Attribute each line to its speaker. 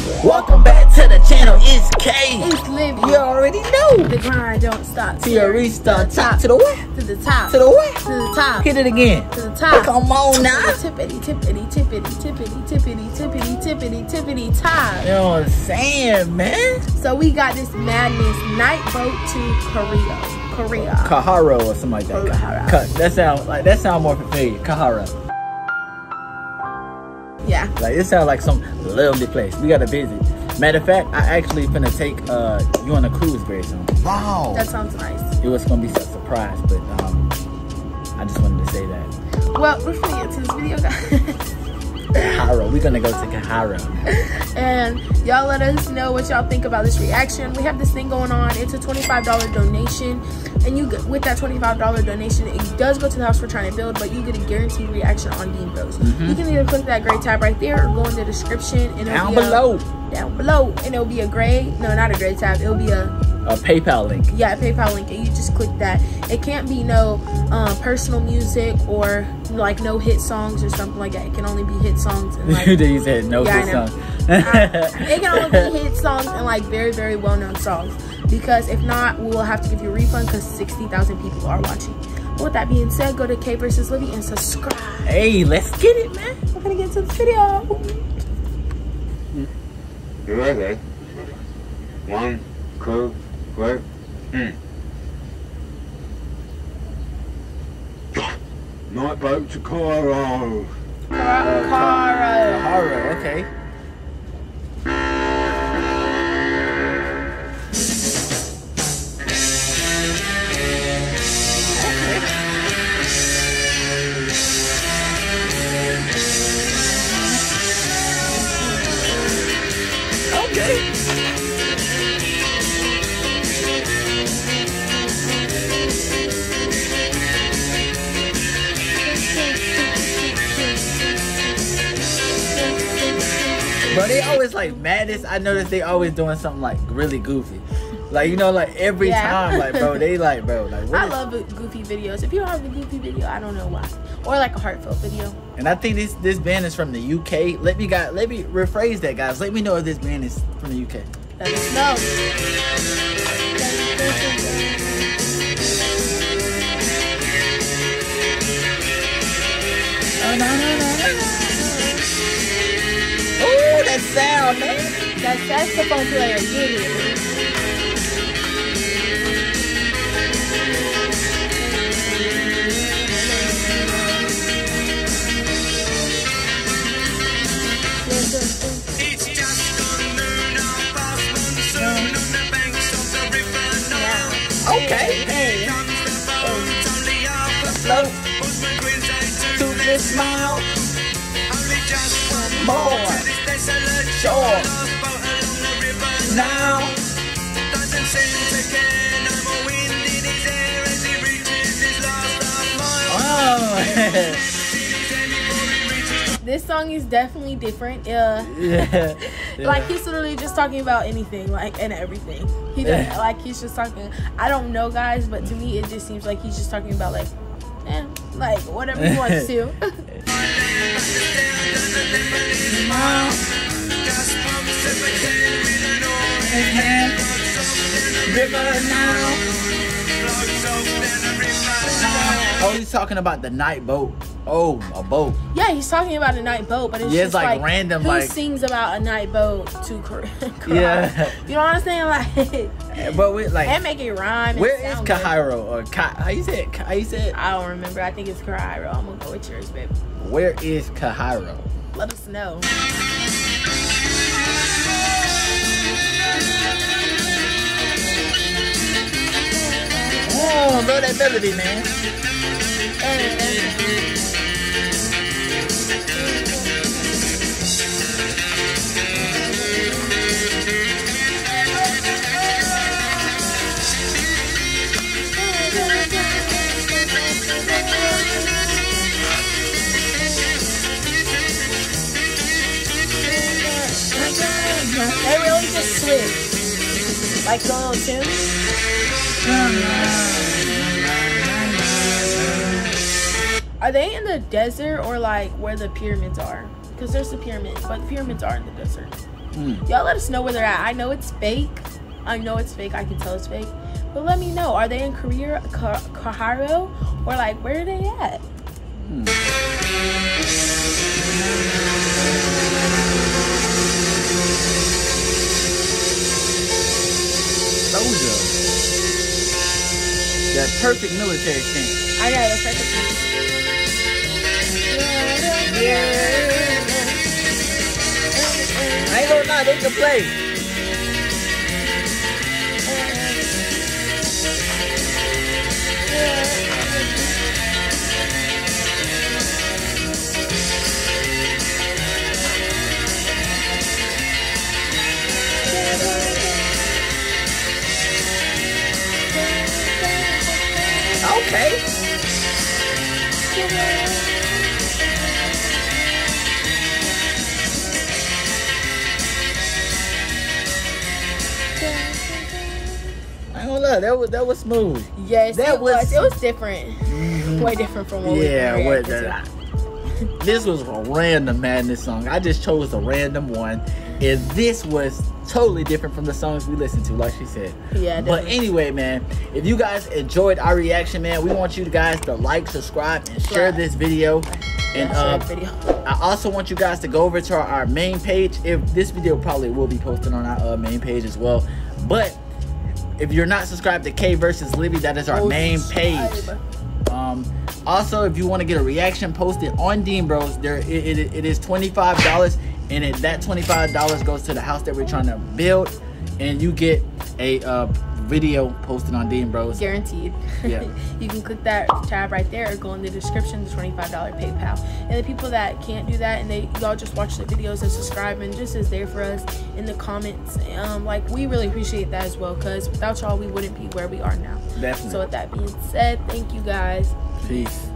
Speaker 1: Welcome back to the channel. It's Kae.
Speaker 2: It's Livy.
Speaker 1: You already know.
Speaker 2: The grind don't stop.
Speaker 1: To your reach the top. To the what?
Speaker 2: To the top.
Speaker 1: To the what?
Speaker 2: To the top.
Speaker 1: Hit it again.
Speaker 2: To the top.
Speaker 1: Come on now.
Speaker 2: Tippity, tippity, tippity, tippity, tippity, tippity, tippity, tippity, top.
Speaker 1: You know what I'm saying, man?
Speaker 2: So we got this madness night boat to Korea.
Speaker 1: Cairo or something like that. That sound more familiar. Cairo.
Speaker 2: Yeah.
Speaker 1: Like it sounds like some lovely place. We gotta visit. Matter of fact, I actually finna take you on a cruise very soon. Wow.
Speaker 2: That sounds nice.
Speaker 1: It was gonna be a surprise, but I just wanted to say that.
Speaker 2: Well, we're finna get to this video, guys.
Speaker 1: Cairo. We're gonna go to Cairo.
Speaker 2: And y'all let us know what y'all think about this reaction. We have this thing going on. It's a $25 donation, and you get, with that $25 donation, it does go to the house we're trying to build, but you get a guaranteed reaction on 𝐷𝐵𝐿. You can either click that gray tab right there or go in the description and
Speaker 1: down below,
Speaker 2: and it'll be a gray, no, not a gray tab, it'll be a
Speaker 1: PayPal link. Yeah,
Speaker 2: a PayPal link, and you just click that. It can't be no personal music or like no hit songs or something like that. It can only be hit songs and like
Speaker 1: you said no hit songs.
Speaker 2: It can only be hit songs and like very, very well-known songs, because if not, we will have to give you a refund because 60,000 people are watching. But with that being said, go to Kae vs. Livy and subscribe.
Speaker 1: Hey, let's get it, man.
Speaker 2: We're gonna get into this video.
Speaker 3: You ready? 1, 2, 3. Night boat to Cairo.
Speaker 1: Cairo, okay. Bro, they always like madness. I noticed they always doing something like really goofy. Like, you know, like every time, like, bro, they like, bro, like,
Speaker 2: I love goofy videos. If you don't have a goofy video, I don't know why. Or like a heartfelt video. And
Speaker 1: I think this band is from the UK. Let me rephrase that, guys. Let me know if this band is from the UK.
Speaker 2: Let us know.
Speaker 1: Oh, no. Oh, that sound, man.
Speaker 2: That saxophone player, get it.
Speaker 4: It's just gone noon, past monsoon on the banks of the river now.
Speaker 1: Okay. Hey.
Speaker 4: Comes the boat, only half
Speaker 1: Float
Speaker 4: Husband grins out
Speaker 1: to this smile.
Speaker 4: only just one
Speaker 1: More.
Speaker 4: to this desolate
Speaker 1: Sure.
Speaker 4: Last boat along the river
Speaker 1: Now.
Speaker 4: doesn't seem to care. No more wind in his hair as he reaches his last half mile.
Speaker 1: Oh.
Speaker 2: This song is definitely different.
Speaker 1: Yeah.
Speaker 2: Like he's literally just talking about anything, like, and everything. He does, like he's just talking. I don't know, guys, but to me it just seems like he's just talking about like whatever he wants to.
Speaker 1: Oh, he's talking about the night boat. Oh, a boat.
Speaker 2: Yeah, he's talking about a night boat, but it's just
Speaker 1: like random.
Speaker 2: Who
Speaker 1: like
Speaker 2: sings about a night boat to Korea?
Speaker 1: Yeah.
Speaker 2: You know what I'm saying? Like,
Speaker 1: but we like
Speaker 2: and make it rhyme.
Speaker 1: Where is Cairo or how you say it? How you say it?
Speaker 2: I don't remember. I think it's Cairo. I'm gonna go with yours, babe.
Speaker 1: Where is Cairo?
Speaker 2: Let us know.
Speaker 1: Oh, bro, that melody, man.
Speaker 2: They really just switch. Like the little tune. Are they in the desert or like where the pyramids are? Because there's the pyramids, but the pyramids are in the desert. Y'all let us know where they're at. I know it's fake. I can tell it's fake. But let me know. Are they in Cairo, or like where are they at?
Speaker 1: Soldier. That perfect military stance.
Speaker 2: I know the perfect.
Speaker 1: I ain't gonna lie, they can play. Okay. I ain't gonna lie, that was smooth.
Speaker 2: Yes,
Speaker 1: That
Speaker 2: it was.
Speaker 1: was-
Speaker 2: It was different. Way different from what we reacted to.
Speaker 1: This was a random madness song. I just chose a random one, and this was totally different from the songs we listened to, like she said.
Speaker 2: Yeah,
Speaker 1: but
Speaker 2: definitely.
Speaker 1: anyway, man, if you guys enjoyed our reaction, man, we want you guys to like, subscribe, and share this video. And I also want you guys to go over to our main page. If this video probably will be posted on our main page as well, but if you're not subscribed to Kae vs. Livy, that is our main page. Also, if you want to get a reaction posted on Dean Bros, it is $25, and that $25 goes to the house that we're trying to build, and you get a video posted on Dean Bros.
Speaker 2: Guaranteed.
Speaker 1: Yeah.
Speaker 2: You can click that tab right there or go in the description, the $25 PayPal. And the people that can't do that and y'all just watch the videos and subscribe and just is there for us in the comments, like we really appreciate that as well, because without y'all we wouldn't be where we are now.
Speaker 1: Definitely.
Speaker 2: So with that being said, thank you guys.
Speaker 1: Peace.